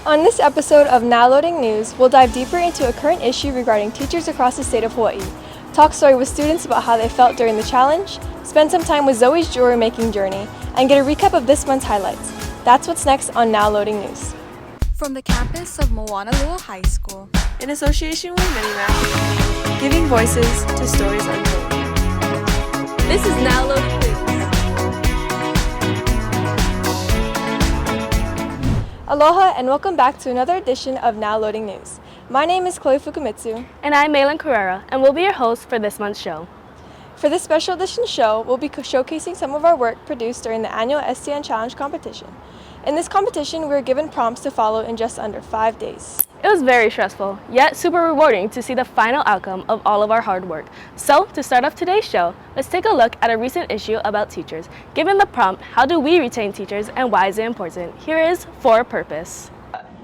On this episode of Now Loading News, we'll dive deeper into a current issue regarding teachers across the state of Hawaii, talk story with students about how they felt during the challenge, spend some time with Zoe's jewelry making journey, and get a recap of this month's highlights. That's what's next on Now Loading News. From the campus of Moanalua High School, In association with Minimap, giving voices to stories untold. This is Now Loading News. Aloha and welcome back to another edition of Now Loading News. My name is Chloe Fukumitsu. And I'm Malin Carrera, and we'll be your hosts for this month's show. For this special edition show, we'll be showcasing some of our work produced during the annual STN Challenge competition. In this competition, we were given prompts to follow in just under 5 days. It was very stressful, yet super rewarding to see the final outcome of all of our hard work. So, to start off today's show, let's take a look at a recent issue about teachers. Given the prompt, how do we retain teachers and why is it important? Here is For a Purpose.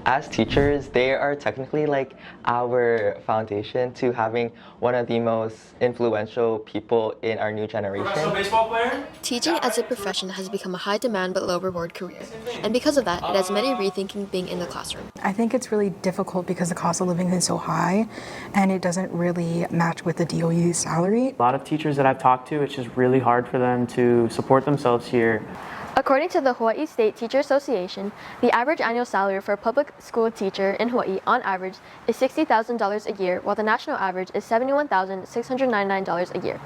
As teachers, they are technically like our foundation to having one of the most influential people in our new generation. Baseball player? Teaching as a profession has become a high demand but low reward career, and because of that, it has many rethinking being in the classroom. I think it's really difficult because the cost of living is so high and it doesn't really match with the DOE salary. A lot of teachers that I've talked to, it's just really hard for them to support themselves here. According to the Hawaii State Teacher Association, the average annual salary for a public school teacher in Hawaii on average is $60,000 a year, while the national average is $71,699 a year.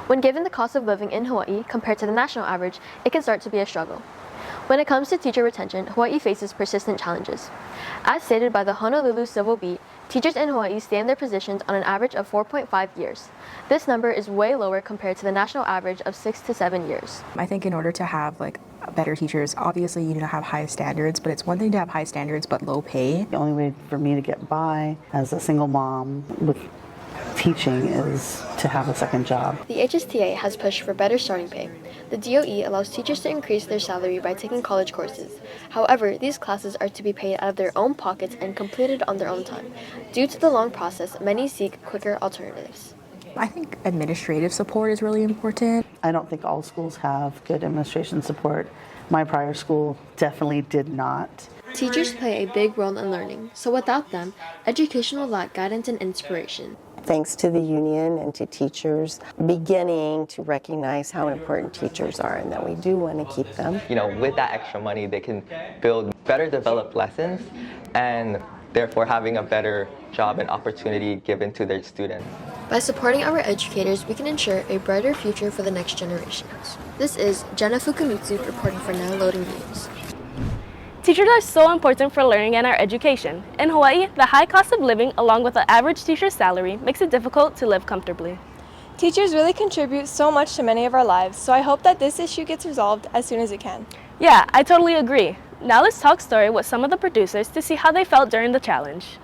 When given the cost of living in Hawaii compared to the national average, it can start to be a struggle. When it comes to teacher retention, Hawaii faces persistent challenges. As stated by the Honolulu Civil Beat, teachers in Hawaii stay in their positions on an average of 4.5 years. This number is way lower compared to the national average of 6 to 7 years. I think in order to have better teachers, obviously you need to have high standards, but it's one thing to have high standards but low pay. The only way for me to get by as a single mom with teaching is to have a second job. The HSTA has pushed for better starting pay. The DOE allows teachers to increase their salary by taking college courses. However, these classes are to be paid out of their own pockets and completed on their own time. Due to the long process, many seek quicker alternatives. I think administrative support is really important. I don't think all schools have good administration support. My prior school definitely did not. Teachers play a big role in learning, so without them, education will lack guidance and inspiration. Thanks to the union and to teachers beginning to recognize how important teachers are and that we do want to keep them. You know, with that extra money, they can build better developed lessons and therefore having a better job and opportunity given to their students. By supporting our educators, we can ensure a brighter future for the next generations. This is Jenna Fukumitsu reporting for Now Loading News. Teachers are so important for learning and our education. In Hawaii, the high cost of living along with the average teacher's salary makes it difficult to live comfortably. Teachers really contribute so much to many of our lives, so I hope that this issue gets resolved as soon as it can. Yeah, I totally agree. Now let's talk story with some of the producers to see how they felt during the challenge.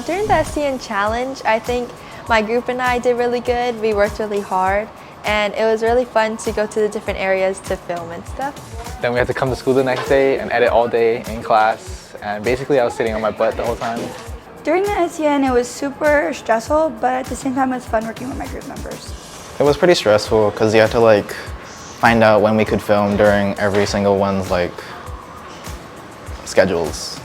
During the STN Challenge, I think my group and I did really good. We worked really hard, and it was really fun to go to the different areas to film and stuff. Then we had to come to school the next day and edit all day in class, and basically I was sitting on my butt the whole time. During the STN, it was super stressful, but at the same time it was fun working with my group members. It was pretty stressful because you had to find out when we could film during every single one's schedules.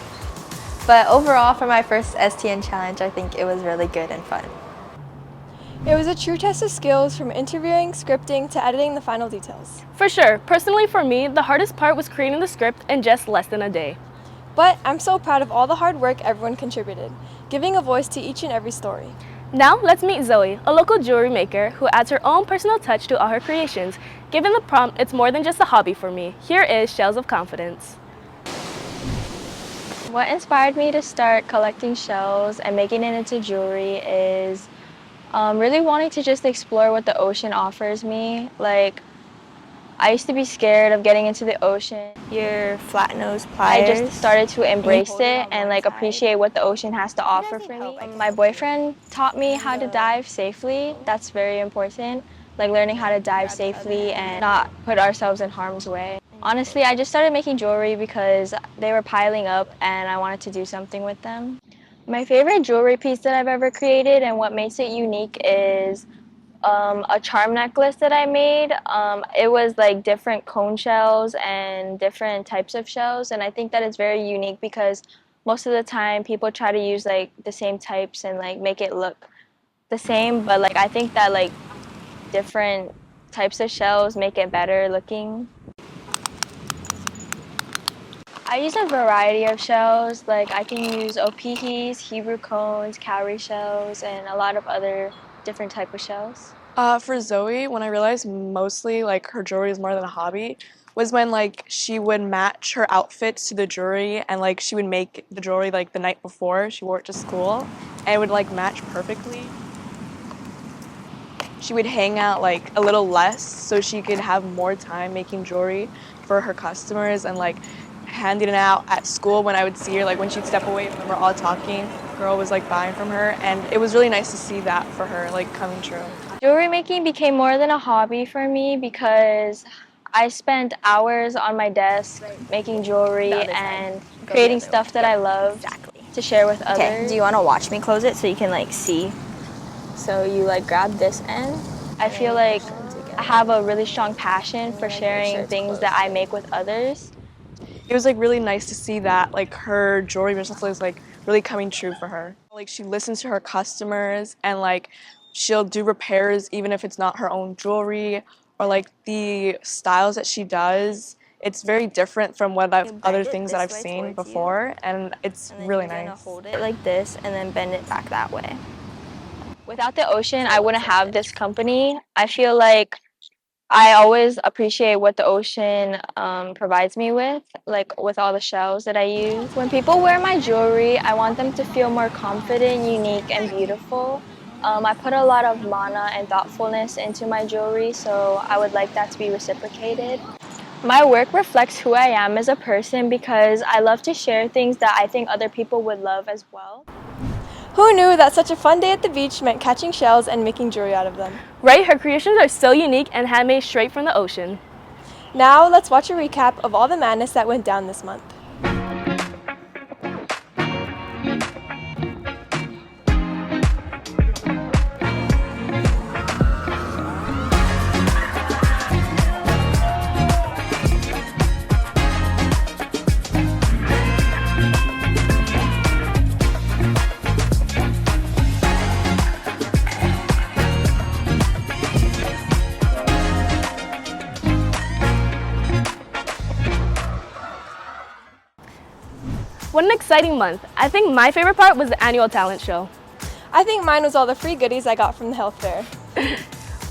But overall, for my first STN Challenge, I think it was really good and fun. It was a true test of skills from interviewing, scripting, to editing the final details. For sure. Personally for me, the hardest part was creating the script in just less than a day. But I'm so proud of all the hard work everyone contributed, giving a voice to each and every story. Now let's meet Zoe, a local jewelry maker who adds her own personal touch to all her creations. Given the prompt, it's more than just a hobby for me. Here is Shells of Confidence. What inspired me to start collecting shells and making it into jewelry is really wanting to just explore what the ocean offers me. I used to be scared of getting into the ocean. Your flat nose pliers. I just started to embrace it and appreciate what the ocean has to offer for me. My boyfriend taught me how to dive safely. That's very important. Learning how to dive safely and not put ourselves in harm's way. Honestly, I just started making jewelry because they were piling up and I wanted to do something with them. My favorite jewelry piece that I've ever created and what makes it unique is a charm necklace that I made. It was different cone shells and different types of shells, and I think that it's very unique because most of the time people try to use like the same types and like make it look the same, but like I think that like different types of shells make it better looking. I use a variety of shells. Like I can use opihis, Hebrew cones, cowrie shells, and a lot of other different type of shells. For Zoe, when I realized mostly like her jewelry is more than a hobby, was when like she would match her outfits to the jewelry, and like she would make the jewelry like the night before she wore it to school, and it would like match perfectly. She would hang out like a little less so she could have more time making jewelry for her customers and like handing it out at school. When I would see her, like when she'd step away from we're all talking, the girl was like buying from her, and it was really nice to see that for her like coming true. Jewelry making became more than a hobby for me because I spent hours on my desk making jewelry and creating stuff that I love to share with others. Okay, do you want to watch me close it so you can like see? So you like grab this end. I feel like I have a really strong passion for sharing things that I make with others. It was like really nice to see that like her jewelry business is like really coming true for her. Like she listens to her customers and like she'll do repairs even if it's not her own jewelry, or like the styles that she does. It's very different from what other things that I've seen before, and it's really nice. You're gonna hold it like this and then bend it back that way. Without the ocean, I wouldn't have this company. I feel like I always appreciate what the ocean provides me with, like with all the shells that I use. When people wear my jewelry, I want them to feel more confident, unique, and beautiful. I put a lot of mana and thoughtfulness into my jewelry, so I would like that to be reciprocated. My work reflects who I am as a person because I love to share things that I think other people would love as well. Who knew that such a fun day at the beach meant catching shells and making jewelry out of them? Right, her creations are so unique and handmade straight from the ocean. Now let's watch a recap of all the madness that went down this month. What an exciting month. I think my favorite part was the annual talent show. I think mine was all the free goodies I got from the health fair.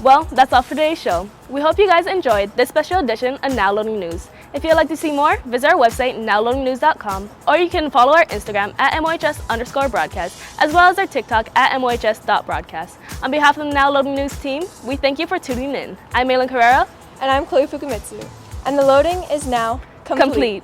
Well, that's all for today's show. We hope you guys enjoyed this special edition of Now Loading News. If you'd like to see more, visit our website, nowloadingnews.com, or you can follow our Instagram at MOHS_broadcast, as well as our TikTok at MOHS.broadcast. On behalf of the Now Loading News team, we thank you for tuning in. I'm Maylin Carrera. And I'm Chloe Fukumitsu. And the loading is now complete.